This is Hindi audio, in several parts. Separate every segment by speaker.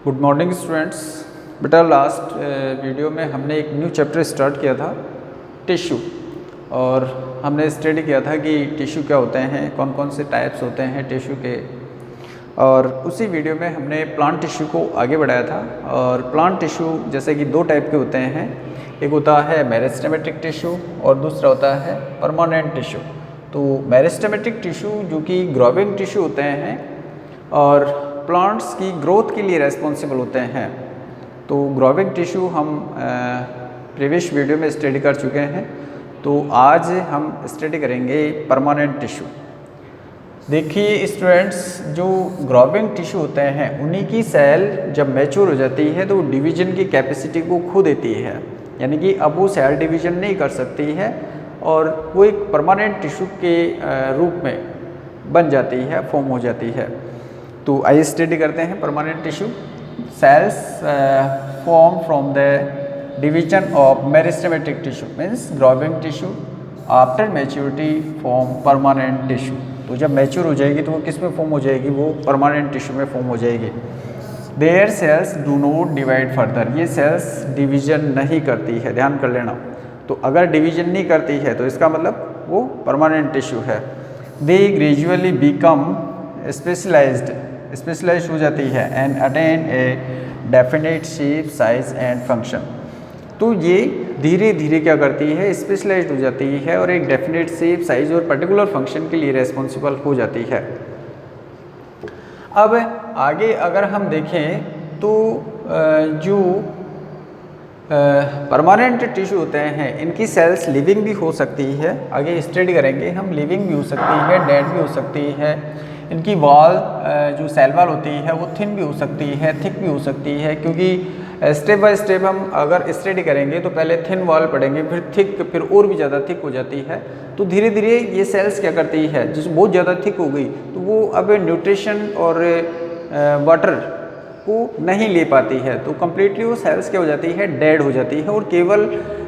Speaker 1: Good morning students. बेटा लास्ट वीडियो में हमने एक न्यू चैप्टर स्टार्ट किया था टिश्यू, और हमने स्टडी किया था कि टिश्यू क्या होते हैं, कौन कौन से टाइप्स होते हैं टिश्यू के। और उसी वीडियो में हमने प्लांट टिश्यू को आगे बढ़ाया था। और प्लांट टिश्यू जैसे कि दो टाइप के होते हैं, एक होता है मेरिस्टेमेटिक टिश्यू और दूसरा होता है परमानेंट टिश्यू। तो मेरिस्टेमेटिक टिश्यू जो कि ग्रोविंग टिश्यू होते हैं और प्लांट्स की ग्रोथ के लिए रेस्पॉन्सिबल होते हैं। तो ग्रोविंग टिश्यू हम प्रीवियस वीडियो में स्टडी कर चुके हैं, तो आज हम स्टडी करेंगे परमानेंट टिश्यू। देखिए स्टूडेंट्स, जो ग्रोविंग टिश्यू होते हैं उन्हीं की सेल जब मैच्योर हो जाती है तो डिवीजन की कैपेसिटी को खो देती है, यानी कि अब वो सेल डिवीजन नहीं कर सकती है और वो एक परमानेंट टिश्यू के रूप में बन जाती है, फॉर्म हो जाती है। तो आइए स्टडी करते हैं permanent tissue. Cells form from the division of meristematic tissue means growing tissue after maturity form permanent tissue. तो जब मैच्योर हो जाएगी तो वो किस में फॉर्म हो जाएगी, वो परमानेंट टिश्यू में फॉर्म हो जाएगी। Their cells do not divide further, ये सेल्स डिवीजन नहीं करती है, ध्यान कर लेना। तो अगर डिवीजन नहीं करती है तो इसका मतलब वो परमानेंट टिश्यू है। दे ग्रेजुअली बिकम स्पेशलाइज्ड हो जाती है and attain a definite shape size and function. तो ये धीरे धीरे क्या करती है, स्पेशलाइज्ड हो जाती है और एक डेफिनेट शेप साइज और पर्टिकुलर फंक्शन के लिए रेस्पॉन्सिबल हो जाती है। अब आगे अगर हम देखें तो जो परमानेंट टिश्यू होते हैं इनकी सेल्स लिविंग भी हो सकती है, आगे स्टडी करेंगे हम। लिविंग भी हो सकती है, डेड भी हो सकती है। इनकी वॉल जो सेल वॉल होती है वो थिन भी हो सकती है, थिक भी हो सकती है, क्योंकि स्टेप बाय स्टेप हम अगर स्टडी करेंगे तो पहले थिन वॉल पढ़ेंगे, फिर थिक, फिर और भी ज़्यादा थिक हो जाती है। तो धीरे धीरे ये सेल्स क्या करती है, जिस बहुत ज़्यादा थिक हो गई तो वो अब न्यूट्रिशन और वाटर को नहीं ले पाती है, तो कम्प्लीटली वो सेल्स क्या हो जाती है, डेड हो जाती है और केवल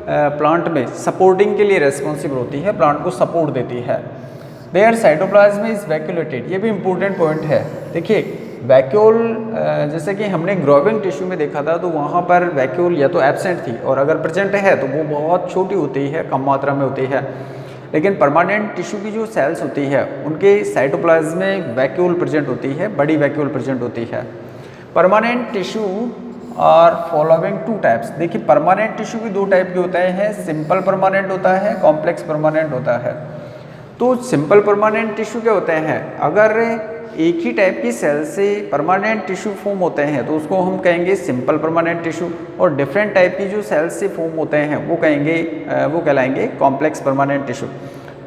Speaker 1: प्लांट में सपोर्टिंग के लिए रेस्पॉन्सिबल होती है, प्लांट को सपोर्ट देती है। देयर साइटोप्लाज्म इज वैक्यूलेटेड, ये भी इंपॉर्टेंट पॉइंट है। देखिए वैक्यूल जैसे कि हमने ग्रोविंग टिश्यू में देखा था तो वहाँ पर वैक्यूल या तो एब्सेंट थी और अगर प्रेजेंट है तो वो बहुत छोटी होती है, कम मात्रा में होती है। लेकिन परमानेंट टिश्यू की जो सेल्स होती है उनके साइटोप्लाज्म में वैक्यूल प्रेजेंट होती है, बड़ी वैक्यूल प्रेजेंट होती है। Permanent tissue are following two types. देखिए परमानेंट टिश्यू भी दो टाइप के होते हैं, सिंपल परमानेंट होता है, कॉम्प्लेक्स परमानेंट होता है। तो सिंपल परमानेंट टिश्यू क्या होते हैं, अगर एक ही टाइप की सेल से परमानेंट टिश्यू फॉर्म होते हैं तो उसको हम कहेंगे सिंपल परमानेंट टिश्यू, और डिफरेंट टाइप की जो सेल्स से फॉर्म होते हैं वो कहलाएंगे कॉम्प्लेक्स परमानेंट टिश्यू।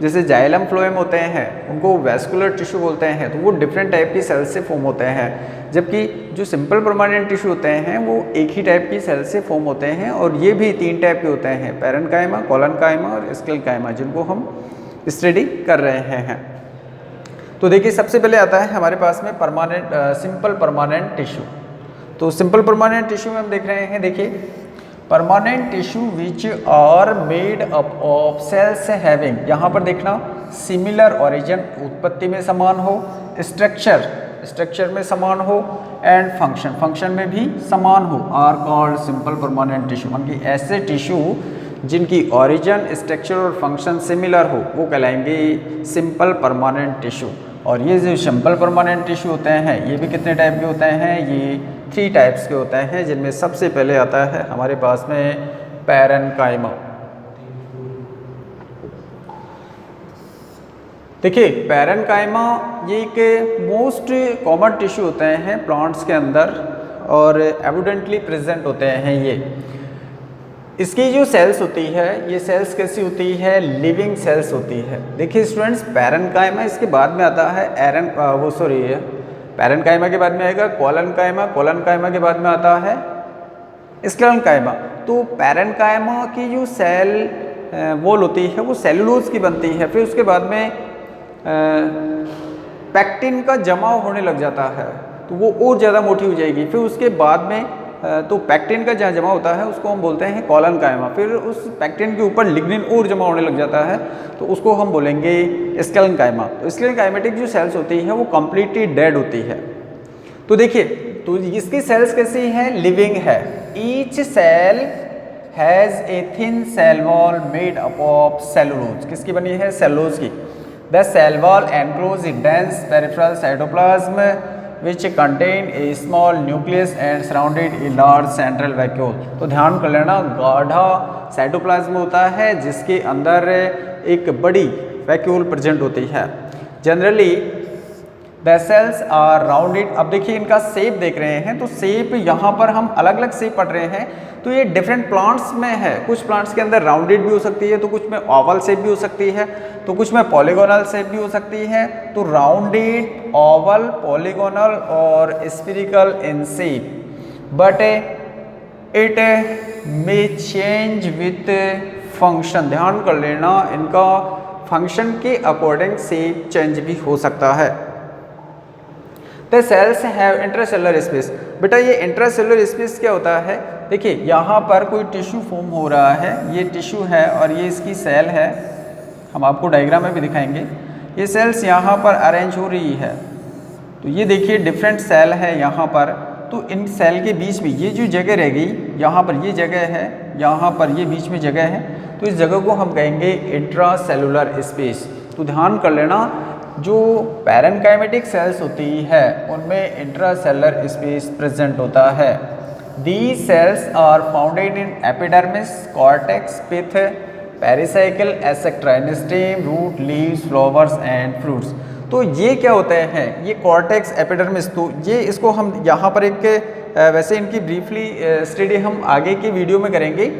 Speaker 1: जैसे जाइलम फ्लोएम होते हैं उनको वैस्कुलर टिश्यू बोलते हैं, तो वो डिफरेंट टाइप की सेल्स से फॉर्म होते हैं, जबकि जो सिंपल परमानेंट टिश्यू होते हैं वो एक ही टाइप की सेल से फॉर्म होते हैं। और ये भी तीन टाइप के होते हैं, पैरेन्काइमा, कोलनकाइमा और स्क्लेरेन्काइमा, जिनको हम स्टडी कर रहे हैं। तो देखिए सबसे पहले आता है हमारे पास में सिंपल परमानेंट टिश्यू। तो सिंपल परमानेंट टिश्यू में हम देख रहे हैं, देखिए permanent tissue which are made up of cells having, यहाँ पर सिमिलर ओरिजिन, उत्पत्ति में समान हो, स्ट्रक्चर में समान हो, एंड फंक्शन में भी समान हो, are called simple permanent tissue. यानी ऐसे टिश्यू जिनकी ओरिजिन, स्ट्रक्चर और फंक्शन सिमिलर हो वो कहलाएंगे सिंपल परमानेंट टिश्यू। और ये जो सिंपल परमानेंट टिश्यू होते हैं ये भी कितने टाइप के होते हैं, ये 3 टाइप्स के होते हैं, जिनमें सबसे पहले आता है हमारे पास में पैरेन्काइमा। देखिए पैरेन्काइमा ये एक मोस्ट कॉमन टिश्यू होते हैं प्लांट्स के अंदर और एविडेंटली प्रेजेंट होते हैं ये। इसकी जो सेल्स होती है ये सेल्स कैसी होती है, लिविंग सेल्स होती है। देखिए स्टूडेंट्स पैरेन्काइमा, इसके बाद में आता है पैरेन्काइमा के बाद में आएगा कोलनकाइमा, कोलनकाइमा के बाद में आता है स्क्लेरेन्काइमा। तो पैरेन्काइमा की जो सेल वॉल होती है वो सेलुलोज की बनती है, फिर उसके बाद में पैक्टिन का जमाव होने लग जाता है तो वो और ज़्यादा मोटी हो जाएगी। फिर उसके बाद में तो पैक्टिन का जहाँ जमा होता है उसको हम बोलते हैं कोलनकाइमा, फिर उस पैक्टिन के ऊपर लिग्निन और जमा होने लग जाता है तो उसको हम बोलेंगे स्क्लेरेन्काइमा। तो स्क्लेरेन्काइमेटिक जो सेल्स होती है वो कम्प्लीटली डेड होती है। तो देखिए तो इसकी सेल्स कैसी है, लिविंग है। Each cell has a thin cell wall made up of cellulose, किसकी बनी है, सेलुलोज की। The cell wall enclose a dense peripheral cytoplasm which contain a small nucleus and surrounded a large central vacuole. तो ध्यान कर लेना, गाढ़ा साइटोप्लाज्म होता है जिसके अंदर एक बड़ी वैक्यूल प्रेजेंट होती है। Generally the cells are rounded. अब देखिए इनका शेप देख रहे हैं, तो शेप यहाँ पर हम अलग अलग शेप पढ़ रहे हैं, तो ये डिफरेंट प्लांट्स में है। कुछ प्लांट्स के अंदर राउंडेड भी हो सकती है, तो कुछ में ओवल शेप भी हो सकती है, तो कुछ में पॉलीगोनल शेप भी हो सकती है। तो राउंडेड, ओवल, पॉलीगोनल और spherical in shape, but it may change with function. ध्यान कर लेना, इनका फंक्शन के अकॉर्डिंग शेप चेंज भी हो सकता है। The cells have intracellular space. बेटा ये इंट्रासेलुलर स्पेस क्या होता है, देखिए यहाँ पर कोई टिश्यू फॉर्म हो रहा है, ये टिश्यू है और ये इसकी सेल है, हम आपको डायग्राम में भी दिखाएंगे। ये सेल्स यहाँ पर अरेंज हो रही है, तो ये देखिए डिफरेंट सेल है यहाँ पर। तो इन सेल के बीच में ये जो जगह रह गई, यहाँ पर ये जगह है, यहाँ पर ये बीच में जगह है, तो इस जगह को हम कहेंगे इंट्रासेलुलर स्पेस। तो ध्यान कर लेना, जो पैरेनकाइमेटिक सेल्स होती है उनमें इंट्रासेलुलर स्पेस प्रेजेंट होता है। These cells are founded in epidermis, cortex, pith, pericycle etcetera, stem, root, leaves, flowers and fruits. तो ये क्या होते हैं, ये कॉर्टेक्स, एपिडर्मिस, तो ये इसको हम यहाँ पर एक वैसे इनकी ब्रीफली स्टडी हम आगे की वीडियो में करेंगे,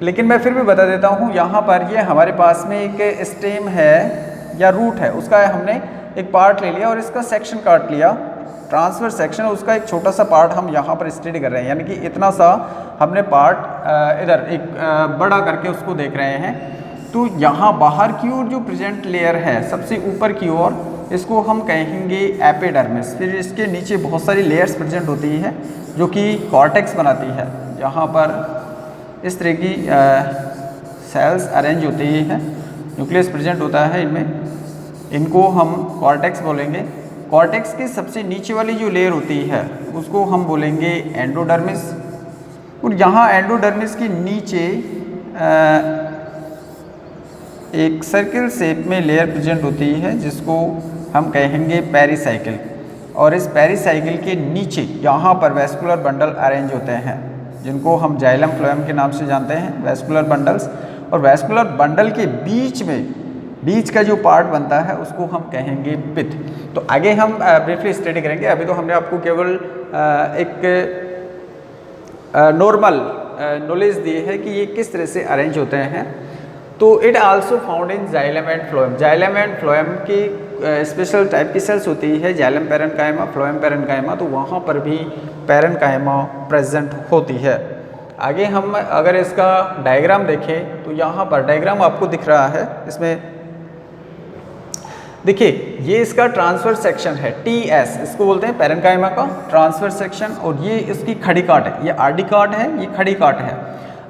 Speaker 1: लेकिन मैं फिर भी बता देता हूँ। यहाँ पर ये हमारे पास में एक स्टेम है या रूट है, उसका हमने एक पार्ट ले लिया और इसका सेक्शन काट लिया, ट्रांसफर सेक्शन, उसका एक छोटा सा पार्ट हम यहाँ पर स्टडी कर रहे हैं, यानी कि इतना सा हमने पार्ट इधर एक बड़ा करके उसको देख रहे हैं। तो यहाँ बाहर की ओर जो प्रेजेंट लेयर है सबसे ऊपर की ओर, इसको हम कहेंगे एपिडर्मिस। फिर इसके नीचे बहुत सारी लेयर्स प्रेजेंट होती है जो कि कॉर्टेक्स बनाती है। यहाँ पर इस तरह की सेल्स अरेंज होती है, न्यूक्लियस प्रेजेंट होता है इनमें, इनको हम कॉर्टेक्स बोलेंगे। कॉर्टेक्स के सबसे नीचे वाली जो लेयर होती है उसको हम बोलेंगे एंडोडर्मिस, और यहाँ एंडोडर्मिस के नीचे एक सर्किल शेप में लेयर प्रेजेंट होती है जिसको हम कहेंगे पेरिसाइकिल, और इस पेरिसाइकिल के नीचे यहाँ पर वैस्कुलर बंडल अरेंज होते हैं जिनको हम जाइलम फ्लोएम के नाम से जानते हैं, वैस्कुलर बंडल्स। और वैस्कुलर बंडल के बीच का जो पार्ट बनता है उसको हम कहेंगे पिथ। तो आगे हम ब्रीफली स्टडी करेंगे, अभी तो हमने आपको केवल एक नॉर्मल नॉलेज दी है कि ये किस तरह से अरेंज होते हैं। तो it also found in xylem and phloem. Xylem and phloem की स्पेशल टाइप की सेल्स होती है, जाइलम पैरेन्काइमा, फ्लोएम पैरेन्काइमा, तो वहाँ पर भी पैरेन्काइमा प्रेजेंट होती है। आगे हम अगर इसका डायग्राम देखें तो यहाँ पर डायग्राम आपको दिख रहा है, इसमें देखिए ये इसका ट्रांसफर सेक्शन है, TS इसको बोलते हैं पैरेन्काइमा का ट्रांसफर सेक्शन, और ये इसकी खड़ी काट है, ये आरडी काट है, ये खड़ी काट है।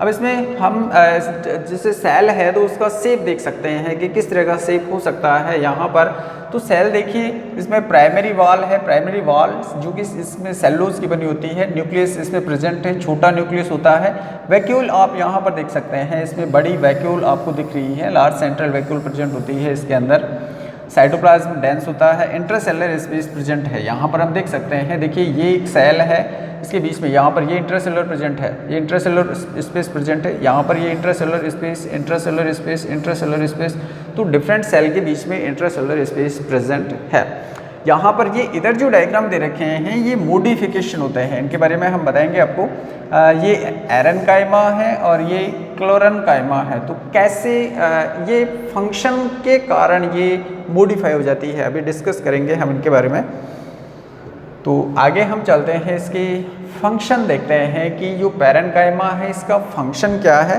Speaker 1: अब इसमें हम जैसे सेल है तो उसका शेप देख सकते हैं कि किस तरह का शेप हो सकता है यहाँ पर। तो सेल देखिए, इसमें प्राइमरी वॉल है, प्राइमरी वॉल जो कि इसमें सेलुलोज की बनी होती है, न्यूक्लियस इसमें प्रेजेंट है, छोटा न्यूक्लियस होता है। वैक्यूल आप यहाँ पर देख सकते हैं, इसमें बड़ी वैक्यूल आपको दिख रही है, लार्ज सेंट्रल वैक्यूल प्रेजेंट होती है इसके अंदर। साइटोप्लाज्म डेंस होता है, इंट्रासेलुलर स्पेस प्रेजेंट है, यहाँ पर हम देख सकते हैं। देखिए ये एक सेल है, इसके बीच में यहाँ पर ये इंट्रासेलुलर प्रेजेंट है, ये इंट्रासेलुलर स्पेस प्रेजेंट है, यहाँ पर ये intracellular space, intracellular space, intracellular space, तो डिफरेंट सेल के बीच में इंट्रासेलुलर स्पेस प्रेजेंट है। यहाँ पर ये इधर जो डायग्राम दे रखे हैं ये मोडिफिकेशन होते हैं, इनके बारे में हम बताएंगे आपको। ये एरेन्काइमा है और ये क्लोरेन्काइमा है, तो कैसे ये फंक्शन के कारण ये मॉडिफाई हो जाती है, अभी डिस्कस करेंगे हम इनके बारे में। तो आगे हम चलते हैं, इसकी फंक्शन देखते हैं कि जो पैरेन्काइमा है इसका फंक्शन क्या है।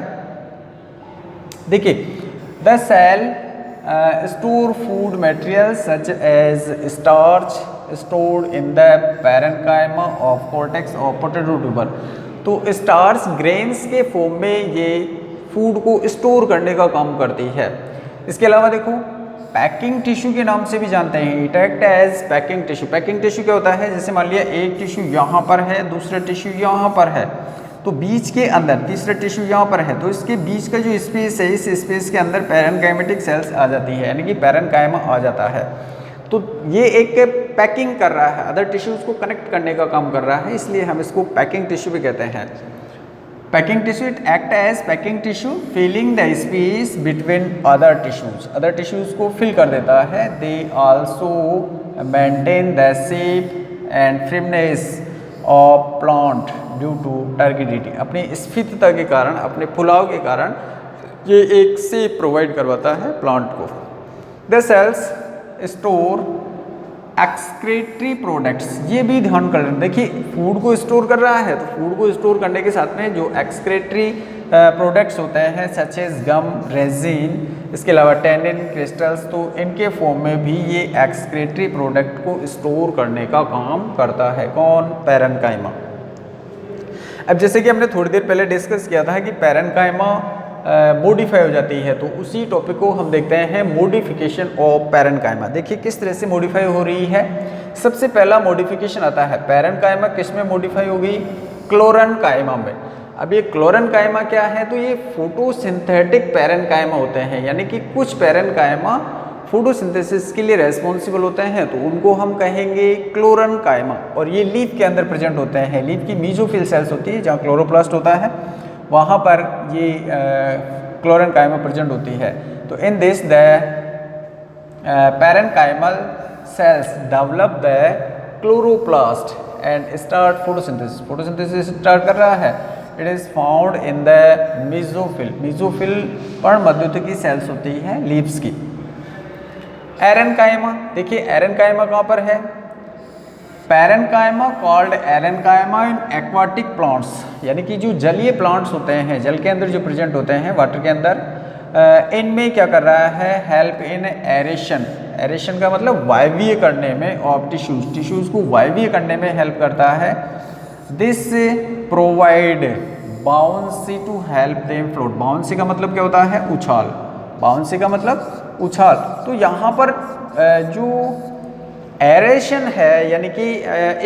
Speaker 1: देखिए the cell store food material such as starch stored in the parenchyma of cortex of potato tuber. तो स्टार्च ग्रेन्स के फॉर्म में ये फूड को स्टोर करने का काम करती है। इसके अलावा देखो पैकिंग टिश्यू के नाम से भी जानते हैं। It act as packing tissue. Packing tissue क्या होता है, जैसे मान लिया एक टिश्यू यहाँ पर है, दूसरा टिश्यू यहाँ पर है, तो बीच के अंदर तीसरा टिश्यू यहाँ पर है, तो इसके बीच का जो स्पेस है, इस स्पेस के अंदर पैरेनकाइमेटिक सेल्स आ जाती है, यानी कि पैरेनकाइमा आ जाता है। तो ये एक पैकिंग कर रहा है, अदर टिश्यूज़ को कनेक्ट करने का काम कर रहा है, इसलिए हम इसको पैकिंग टिश्यू भी कहते हैं। Packing tissue, it act as packing tissue filling the space between other tissues. Other tissues को फिल कर देता है। They also maintain the shape and firmness of plant due to turgidity. अपनी स्फीतता के कारण, अपने फुलाव के कारण ये एक शेप प्रोवाइड करवाता है प्लांट को। The cells store excretory products, ये भी ध्यान कर लें। देखिए फूड को स्टोर कर रहा है, तो फूड को स्टोर करने के साथ में जो एक्सक्रीटरी प्रोडक्ट्स होते हैं सच एज गम, रेजिन, इसके अलावा टेनिन, क्रिस्टल्स, तो इनके फॉर्म में भी ये एक्सक्रीटरी प्रोडक्ट को स्टोर करने का काम करता है। कौन? पैरेनकाइमा। अब जैसे कि हमने थोड़ी देर पहले डिस्कस किया था कि पैरेनकाइमा मॉडिफाई हो जाती है, तो उसी टॉपिक को हम देखते हैं, मॉडिफिकेशन ऑफ पैरेनकाइमा। देखिए किस तरह से मॉडिफाई हो रही है। सबसे पहला मॉडिफिकेशन आता है पैरेनकाइमा किस में मॉडिफाई होगी? क्लोरेनकाइमा में। अब ये क्लोरेनकाइमा क्या है? तो ये फोटोसिंथेटिक पैरेनकाइमा होते हैं, यानी कि कुछ पैरेनकाइमा फोटोसिंथेसिस के लिए रेस्पॉन्सिबल होते हैं, तो उनको हम कहेंगे क्लोरेनकाइमा। और ये लीफ के अंदर प्रेजेंट होते हैं। लीफ की मीजोफिल सेल्स होती है, जहाँ क्लोरोप्लास्ट होता है, वहाँ पर ये क्लोरेनकाइमा प्रेजेंट होती है। तो in this the parenchymal cells develop the chloroplast and start photosynthesis. Photosynthesis start कर रहा है। It is found in the mesophyll. Mesophyll पर्णमध्युत सेल्स होती है लीव्स की। एरेनकाइमा, देखिए एरेनकाइमा कहाँ पर है? पैरेनकाइमा कॉल्ड एरेनकाइमा इन एक्वाटिक प्लांट्स, यानी कि जो जलीय प्लांट्स होते हैं, जल के अंदर जो प्रेजेंट होते हैं, वाटर के अंदर, इनमें क्या कर रहा है? Help in aeration. एरेशन का मतलब वायवीय करने में ऑफ टिश्यूज। टिश्यूज को वायवीय करने में हेल्प करता है। This provide buoyancy to help them float. Buoyancy का मतलब क्या होता है? उछाल। बाउंसी का मतलब उछाल। तो यहाँ पर जो एरेशन है, यानी कि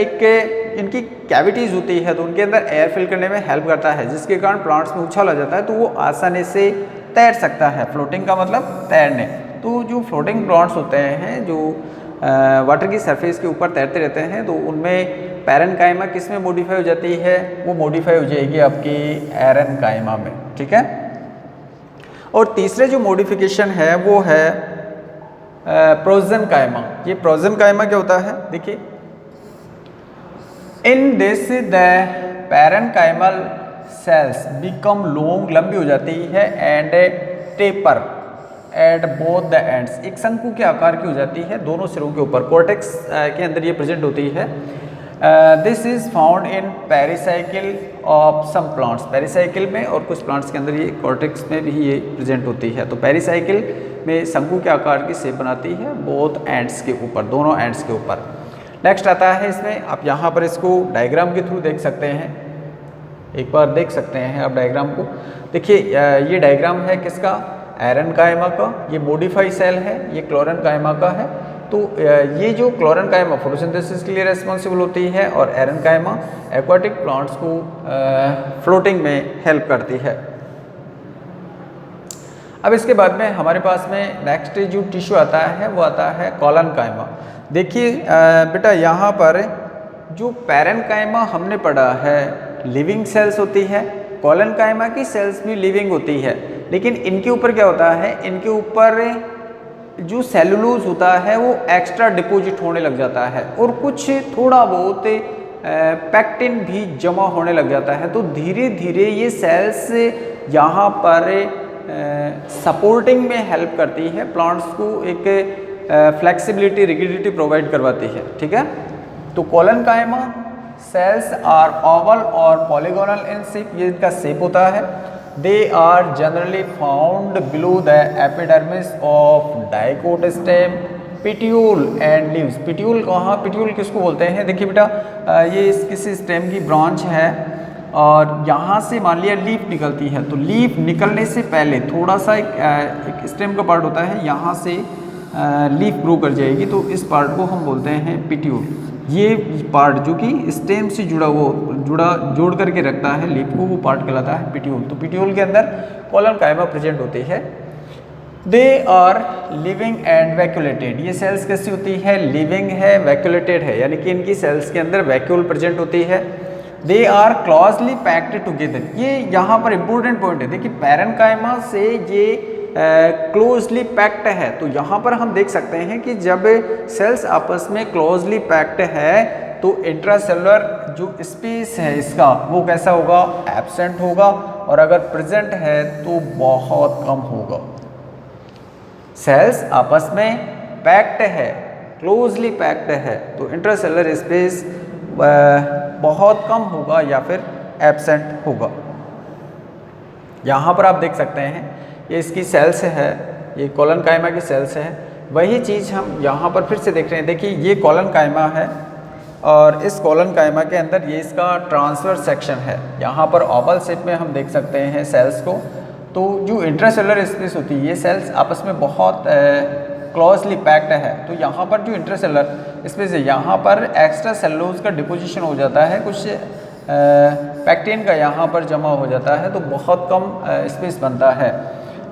Speaker 1: एक इनकी कैविटीज़ होती है, तो उनके अंदर एयर फिल करने में हेल्प करता है, जिसके कारण प्लांट्स में उछाल आ जाता है, तो वो आसानी से तैर सकता है। फ्लोटिंग का मतलब तैरने। तो जो फ्लोटिंग प्लांट्स होते हैं, जो वाटर की सरफेस के ऊपर तैरते रहते हैं, तो उनमें पैरेनकाइमा किस में मॉडिफाई हो जाती है? वो मॉडिफाई हो जाएगी आपकी एरेनकाइमा में। ठीक है। और तीसरे जो मॉडिफिकेशन है वो है प्रोजेनकाइमा। ये प्रोजेनकाइमा क्या होता है? देखिए in this the parenchymal cells become long, लंबी हो जाती है, and taper at both the ends, एक शंकु के आकार की हो जाती है दोनों सिरों के ऊपर। कॉर्टेक्स के अंदर ये प्रेजेंट होती है। This is found in pericycle of some plants. Pericycle में और कुछ प्लांट्स के अंदर ये कॉर्टेक्स में भी ये प्रेजेंट होती है। तो पेरिसाइकिल में शंकु के आकार की शेप बनाती है बोथ एंड्स के ऊपर, दोनों एंड्स के ऊपर। नेक्स्ट आता है इसमें, आप यहाँ पर इसको डायग्राम के थ्रू देख सकते हैं। एक बार देख सकते हैं आप डायग्राम को। देखिए ये डायग्राम है किसका? एरेनकाइमा का। ये मॉडिफाई सेल है, ये क्लोरेनकाइमा का है। तो ये जो क्लोरेनकाइमा फोटोसिंथेसिस के लिए रेस्पॉन्सिबल होती है, और एरेनकाइमा एक्वाटिक प्लांट्स को फ्लोटिंग में हेल्प करती है। अब इसके बाद में हमारे पास में नेक्स्ट जो टिश्यू आता है वो आता है कोलेनकाइमा। देखिए बेटा यहाँ पर जो पैरेनकाइमा हमने पढ़ा है लिविंग सेल्स होती है, कोलेनकाइमा की सेल्स भी लिविंग होती है, लेकिन इनके ऊपर क्या होता है? इनके ऊपर जो सेलुलोज होता है वो एक्स्ट्रा डिपॉजिट होने लग जाता है, और कुछ थोड़ा बहुत पैक्टिन भी जमा होने लग जाता है। तो धीरे धीरे ये सेल्स यहाँ पर सपोर्टिंग में हेल्प करती है, प्लांट्स को एक फ्लेक्सिबिलिटी, रिगिडिटी प्रोवाइड करवाती है। ठीक है। तो कोलेनकाइमा सेल्स आर ओवल और पॉलीगोनल इन शेप, ये इनका शेप होता है। They are generally found below the epidermis of dicot stem, petiole and leaves. Petiole कहाँ? पिट्यूल किसको बोलते हैं? देखिए बेटा ये किसी स्टेम की ब्रांच है, और यहाँ से मान लिया लीफ निकलती है, तो लीफ निकलने से पहले थोड़ा सा एक स्टेम का पार्ट होता है, यहाँ से लीफ ग्रो कर जाएगी, तो इस पार्ट को हम बोलते हैं पिट्यूल। ये पार्ट जो कि स्टेम से जोड़ करके रखता है लीफ को, वो पार्ट कहलाता है पिट्यूल। तो पिट्यूल के अंदर कॉलन कायमा प्रेजेंट होती है। They are living and vacuolated. ये सेल्स कैसी होती है? लिविंग है, वैक्यूलेटेड है, यानी कि इनकी सेल्स के अंदर वैक्यूल प्रेजेंट होती है। They are closely packed together. ये यहाँ पर इंपॉर्टेंट पॉइंट है, देखिए पैरेन्काइमा से ये क्लोजली पैक्ड है। तो यहाँ पर हम देख सकते हैं कि जब सेल्स आपस में क्लोजली पैक्ड है तो इंट्रासेलुलर जो स्पेस है इसका वो कैसा होगा? एब्सेंट होगा, और अगर प्रेजेंट है तो बहुत कम होगा। सेल्स आपस में पैक्ड है, क्लोजली पैक्ड है, तो इंट्रासेलुलर स्पेस बहुत कम होगा या फिर एब्सेंट होगा। यहाँ पर आप देख सकते हैं ये इसकी सेल्स है, ये कॉलन कायमा की सेल्स है। वही चीज़ हम यहाँ पर फिर से देख रहे हैं। देखिए ये कॉलन कायमा है और इस कॉलन कायमा के अंदर ये इसका ट्रांसफर सेक्शन है। यहाँ पर ओवल शेप में हम देख सकते हैं सेल्स को। तो जो इंट्रासेलुलर स्पेस होती है, ये सेल्स आपस में बहुत क्लोजली पैक्ड है। तो यहाँ पर जो इंट्रासेलुलर स्पेस है, यहाँ पर एक्स्ट्रा सेलुलोज का डिपोजिशन हो जाता है, कुछ पैक्टिन का यहाँ पर जमा हो जाता है, तो बहुत कम स्पेस बनता है।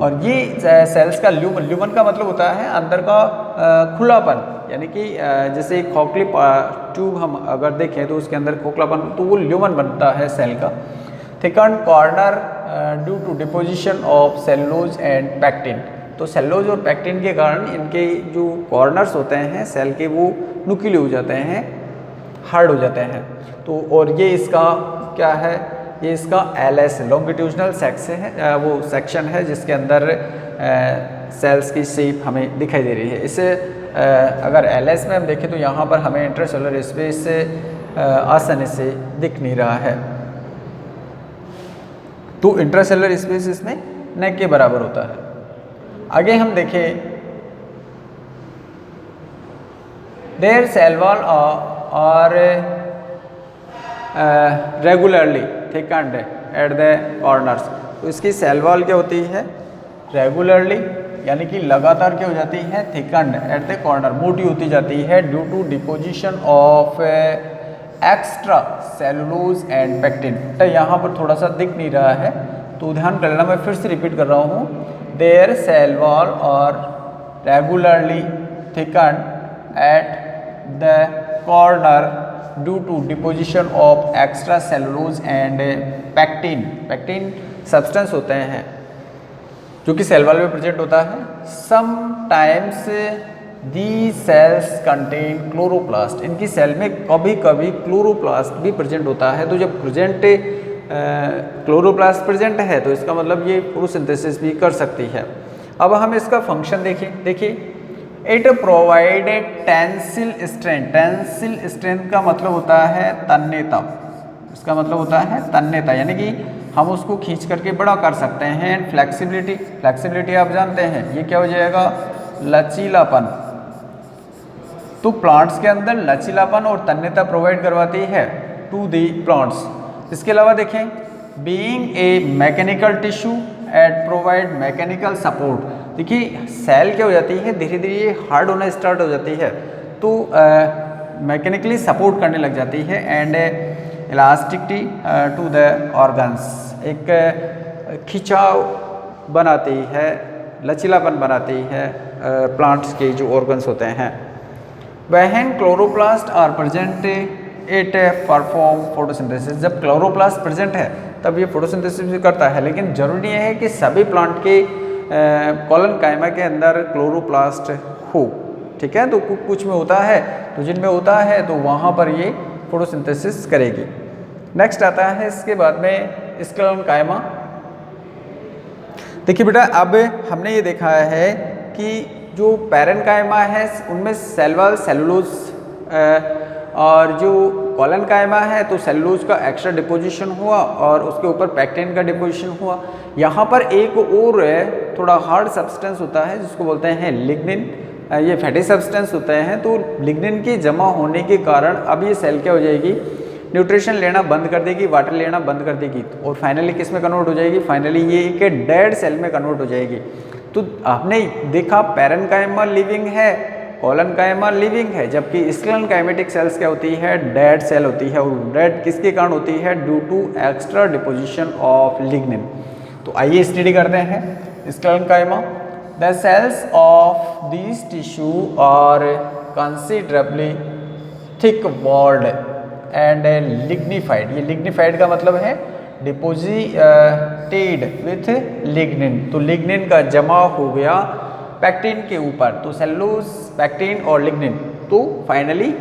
Speaker 1: और ये सेल्स का ल्यूमन का मतलब होता है अंदर का खुलापन, यानी कि जैसे एक खोखली ट्यूब हम अगर देखें तो उसके अंदर खोखलापन, तो वो ल्यूमन बनता है सेल का। Thicken corner due to deposition of cellulose and pectin. तो सेलुलोज और पैक्टिन के कारण इनके जो कॉर्नर्स होते हैं सेल के वो नुकीले हो जाते हैं, हार्ड हो जाते हैं। तो और ये इसका क्या है? ये इसका LS लॉन्गिट्यूडनल सेक्शन है जिसके अंदर सेल्स की शेप हमें दिखाई दे रही है। इसे अगर LS में हम देखें तो यहाँ पर हमें इंट्रासेलुलर स्पेस आसानी से दिख नहीं रहा है। तो इंट्रासेलुलर स्पेस इसमें न के बराबर होता है। आगे हम देखें, there cell wall are regularly thickened at the corners. तो इसकी सेल वॉल क्या होती है? रेगुलरली, यानी कि लगातार क्या हो जाती है? थिकन्ड एट द कॉर्नर, मोटी होती जाती है due to deposition of extra cellulose and pectin. तो यहाँ पर थोड़ा सा दिख नहीं रहा है, तो ध्यान कर लेना, मैं फिर से रिपीट कर रहा हूँ। Their cell wall are regularly thickened at the corner due to deposition of extra cellulose and pectin. Pectin substance होते हैं जो कि सेल वॉल में प्रेजेंट होता है। समटाइम्स दी सेल्स कंटेन क्लोरोप्लास्ट। इनकी सेल में कभी कभी क्लोरोप्लास्ट भी प्रेजेंट होता है। तो जब क्लोरोप्लास्ट प्रेजेंट है तो इसका मतलब ये फोटोसिंथेसिस भी कर सकती है। अब हम इसका फंक्शन देखिए। It provided tensile strength. Tensile strength का मतलब होता है तन्यता। इसका मतलब होता है तन्यता, यानी कि हम उसको खींच करके बड़ा कर सकते हैं। एंड फ्लेक्सिबिलिटी, फ्लेक्सिबिलिटी आप जानते हैं ये क्या हो जाएगा? लचीलापन। तो प्लांट्स के अंदर लचीलापन और तन्यता प्रोवाइड करवाती है टू दी प्लांट्स। इसके अलावा देखें, being a mechanical tissue it provide mechanical support. देखिए सेल क्या हो जाती है? धीरे धीरे हार्ड होना स्टार्ट हो जाती है, तो मैकेनिकली सपोर्ट करने लग जाती है। And elasticity to the organs, एक खिंचाव बनाती है, लचीलापन बनाती है प्लांट्स के जो ऑर्गन्स होते हैं। When chloroplast are present it perform photosynthesis. जब क्लोरोप्लास्ट प्रेजेंट है तब ये फोटोसिंथेसिस भी करता है, लेकिन जरूरी है कि सभी प्लांट के कॉलन कायमा के अंदर क्लोरोप्लास्ट हो, ठीक है। तो कुछ में होता है, तो जिनमें होता है तो वहाँ पर ये फोटोसिंथेसिस करेगी। नेक्स्ट आता है इसके बाद में स्क्लेरल कायमा। देखिए बेटा, अब हमने ये देखा है कि जो पैरेन्काइमा है उनमें सेल वॉल सेलुलोज और जो कॉलन कायमा है तो सेलुलोज का एक्स्ट्रा डिपोजिशन हुआ और उसके ऊपर पैक्टिन का डिपोजिशन हुआ। यहाँ पर एक और थोड़ा हार्ड सब्सटेंस होता है जिसको बोलते हैं लिग्निन। ये फैटी सब्सटेंस होते हैं, तो लिग्निन के जमा होने के कारण अब ये सेल क्या हो जाएगी? न्यूट्रिशन लेना बंद कर देगी, वाटर लेना बंद कर देगी और फाइनली किस में कन्वर्ट हो जाएगी? फाइनली ये एक डेड सेल में कन्वर्ट हो जाएगी। तो आपने देखा पैरेन्काइमा लिविंग है, कोलनकाइमा लिविंग है, जबकि स्क्लेरेनकाइमेटिक सेल्स क्या होती है, डेड सेल होती है। और डेड किसके कारण होती है, due to extra deposition of lignin. तो आइए स्टडी करते हैं sclerenchyma. The cells of this tissue are considerably thick walled and lignified. ये लिग्निफाइड का मतलब है डिपोजिटेड विथ लिग्निन। तो लिग्निन का जमा हो गया पैक्टिन के ऊपर, तो सेलुलोज, पैक्टिन और लिग्निन, तो फाइनली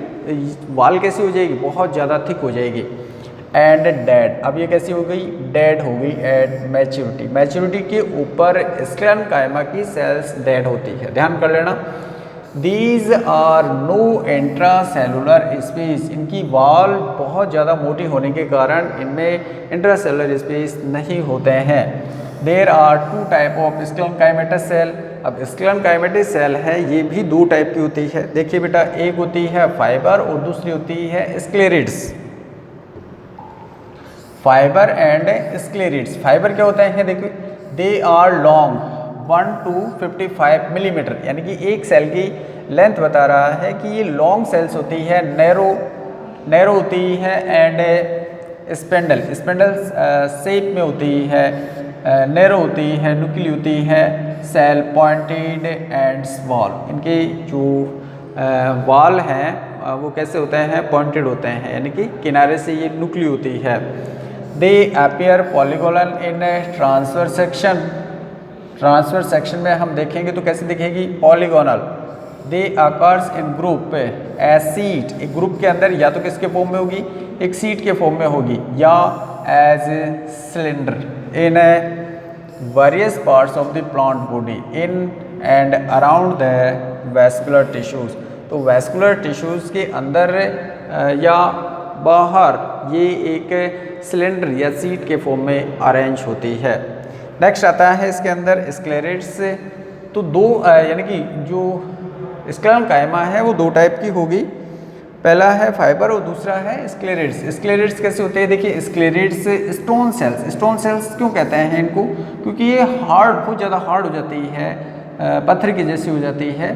Speaker 1: वाल कैसी हो जाएगी, बहुत ज़्यादा थिक हो जाएगी। एंड डेड, अब ये कैसी हो गई, डेड हो गई एट मैच्योरिटी। मैच्योरिटी के ऊपर स्क्लेरेनकाइमा की सेल्स डेड होती है, ध्यान कर लेना। These are no intra cellular space, इनकी वॉल बहुत ज़्यादा मोटी होने के कारण इनमें इंट्रा सेलुलर स्पेस नहीं होते हैं। There are two type of sclerenchymatous cell. अब स्क्लेरेनकाइमेटस सेल है, ये भी दो टाइप की होती है। देखिए बेटा, एक होती है फाइबर और दूसरी होती है sclereids. Fibre and sclereids. Fibre क्या होता है, देखिए they are long 1 to 55 millimetre, यानी कि एक सेल की लेंथ बता रहा है कि ये लॉन्ग सेल्स होती है, नैरो होती है एंड स्पेंडल शेप में होती है, नैरो होती है, नुकीली होती है, सेल पॉइंटेड एंड स्मॉल। इनके जो वाल हैं वो कैसे होते हैं, पॉइंटेड होते हैं, यानी कि किनारे से ये नुकीली होती है। They appear polygonal in transverse section. Transverse section में हम देखेंगे तो कैसे दिखेगी, polygonal. They occurs in group as sheet, एक ग्रुप के अंदर या तो किसके फॉर्म में होगी, एक सीट के फॉर्म में होगी, या as cylinder in various parts of the plant body in and around the vascular tissues. तो वैस्कुलर टिश्यूज के अंदर या बाहर ये एक सिलेंडर या सीट के फॉर्म में अरेंज होती है। नेक्स्ट आता है इसके अंदर स्क्लेरिड्स। तो दो यानी कि जो स्क्लेरेनकाइमा है वो दो टाइप की होगी, पहला है फाइबर और दूसरा है स्क्लेरिड्स। स्क्लेरिड्स कैसे होते हैं, देखिए स्क्लेरिड्स स्टोन सेल्स। स्टोन सेल्स क्यों कहते हैं इनको, क्योंकि ये हार्ड, बहुत ज़्यादा हार्ड हो जाती है, पत्थर की जैसी हो जाती है।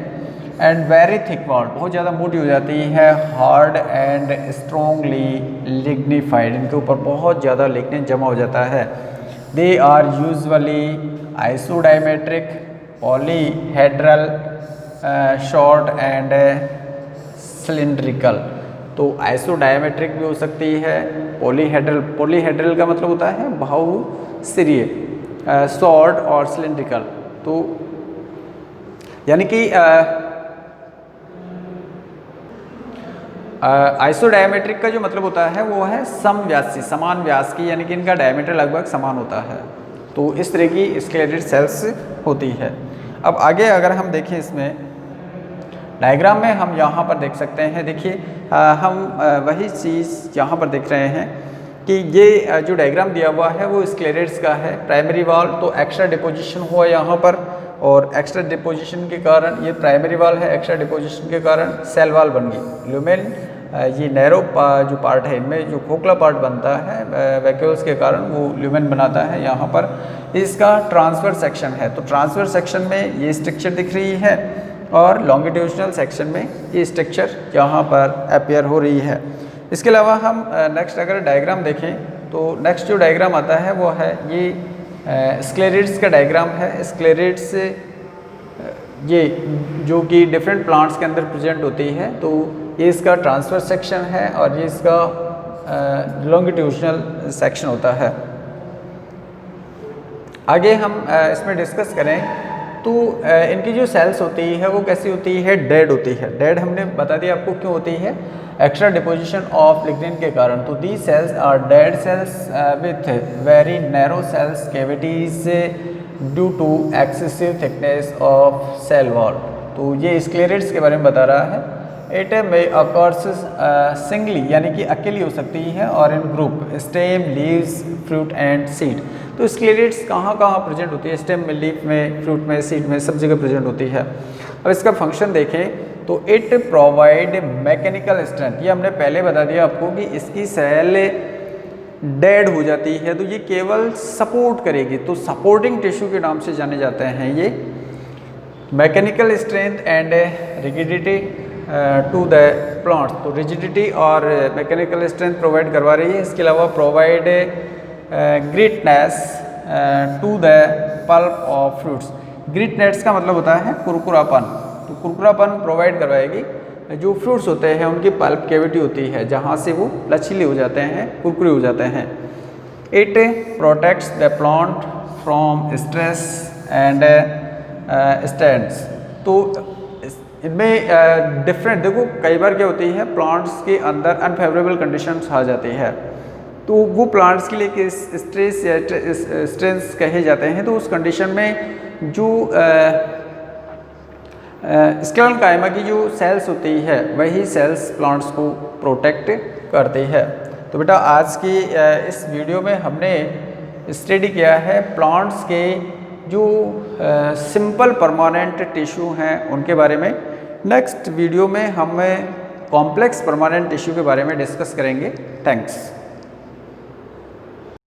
Speaker 1: एंड वेरी थिक वॉल्ड, बहुत ज़्यादा मोटी हो जाती है, हार्ड एंड स्ट्रॉन्गली लिग्निफाइड, इनके ऊपर बहुत ज़्यादा लिग्निन जमा हो जाता है। They are usually isodiametric, polyhedral, short and cylindrical. तो आइसोडायमेट्रिक भी हो सकती है, पॉलीहेड्रल का मतलब होता है बहुसिरीय, शॉर्ट और सिलिंड्रिकल। तो यानी कि आइसोडायमेट्रिक का जो मतलब होता है वो है समव्यासी, समान व्यास की, यानी कि इनका डायमीटर लगभग समान होता है। तो इस तरह की स्क्लेरेटेड सेल्स होती है। अब आगे अगर हम देखें इसमें डायग्राम में, हम यहाँ पर देख सकते हैं, देखिए हम वही चीज़ यहाँ पर देख रहे हैं कि ये जो डायग्राम दिया हुआ है वो स्क्लेरेट्स का है। प्राइमरी वॉल, तो एक्स्ट्रा डिपोजिशन हुआ यहाँ पर, और एक्स्ट्रा डिपोजिशन के कारण ये प्राइमरी वॉल है, एक्स्ट्रा डिपोजिशन के कारण सेल वॉल बन गई। ल्यूमेन ये नैरो जो पार्ट है, इनमें जो खोखला पार्ट बनता है वैक्यूल्स के कारण, वो ल्यूमेन बनाता है। यहाँ पर इसका ट्रांसफर सेक्शन है, तो ट्रांसफर सेक्शन में ये स्ट्रक्चर दिख रही है, और लॉन्गिट्यूडनल सेक्शन में ये स्ट्रक्चर यहाँ पर अपीयर हो रही है। इसके अलावा हम नेक्स्ट अगर डायग्राम देखें तो नेक्स्ट जो डायग्राम आता है वो है ये स्क्लेरिड्स का डायग्राम है। स्क्लेरिड्स ये जो कि डिफरेंट प्लांट्स के अंदर प्रेजेंट होती है, तो ये इसका ट्रांसफर सेक्शन है और ये इसका लॉन्गिट्यूडनल सेक्शन होता है। आगे हम इसमें डिस्कस करें तो इनकी जो सेल्स होती है वो कैसी होती है, डेड होती है। डेड हमने बता दिया आपको क्यों होती है, एक्स्ट्रा डिपोजिशन ऑफ लिग्निन के कारण। तो the cells are dead cells with very narrow cells cavities due to excessive thickness of cell wall. तो ये स्क्लेरिड्स के बारे में बता रहा है। इट में अकर्स सिंगली, यानी कि अकेली हो सकती है, और in group stem, leaves, fruit and seed. तो स्क्लेरिड्स कहाँ कहाँ प्रेजेंट होती है, स्टेम में, लीफ में, फ्रूट में, सीड में, सब जगह प्रेजेंट होती है। अब इसका फंक्शन देखें तो इट प्रोवाइड मैकेनिकल स्ट्रेंथ। ये हमने पहले बता दिया आपको कि इसकी सेल डेड हो जाती है तो ये केवल सपोर्ट करेगी, तो सपोर्टिंग टिश्यू के नाम से जाने जाते हैं ये। Mechanical strength and rigidity to the plants, तो रिजिडिटी और मैकेनिकल स्ट्रेंथ प्रोवाइड करवा रही है। इसके अलावा provide grittiness to the pulp of fruits. Grittiness का मतलब होता है कुरकुरापन, तो कुरकुरापन प्रोवाइड करवाएगी। जो फ्रूट्स होते हैं उनकी पल्प कैविटी होती है जहाँ से वो लचीले हो जाते हैं, कुरकुरे हो जाते हैं। It protects the plant from stress and stands, तो इनमें डिफरेंट, देखो कई बार क्या होती है प्लांट्स के अंदर अनफेवरेबल कंडीशंस आ जाती है, तो वो प्लांट्स के लिए स्ट्रेस या स्ट्रेंस कहे जाते हैं। तो उस कंडीशन में जो स्क्लेरल कायमा की जो सेल्स होती है वही सेल्स प्लांट्स को प्रोटेक्ट करती है। तो बेटा आज की इस वीडियो में हमने स्टडी किया है प्लांट्स के जो सिंपल परमानेंट टिश्यू हैं उनके बारे में। नेक्स्ट वीडियो में हम कॉम्प्लेक्स परमानेंट टिश्यू के बारे में डिस्कस करेंगे। थैंक्स।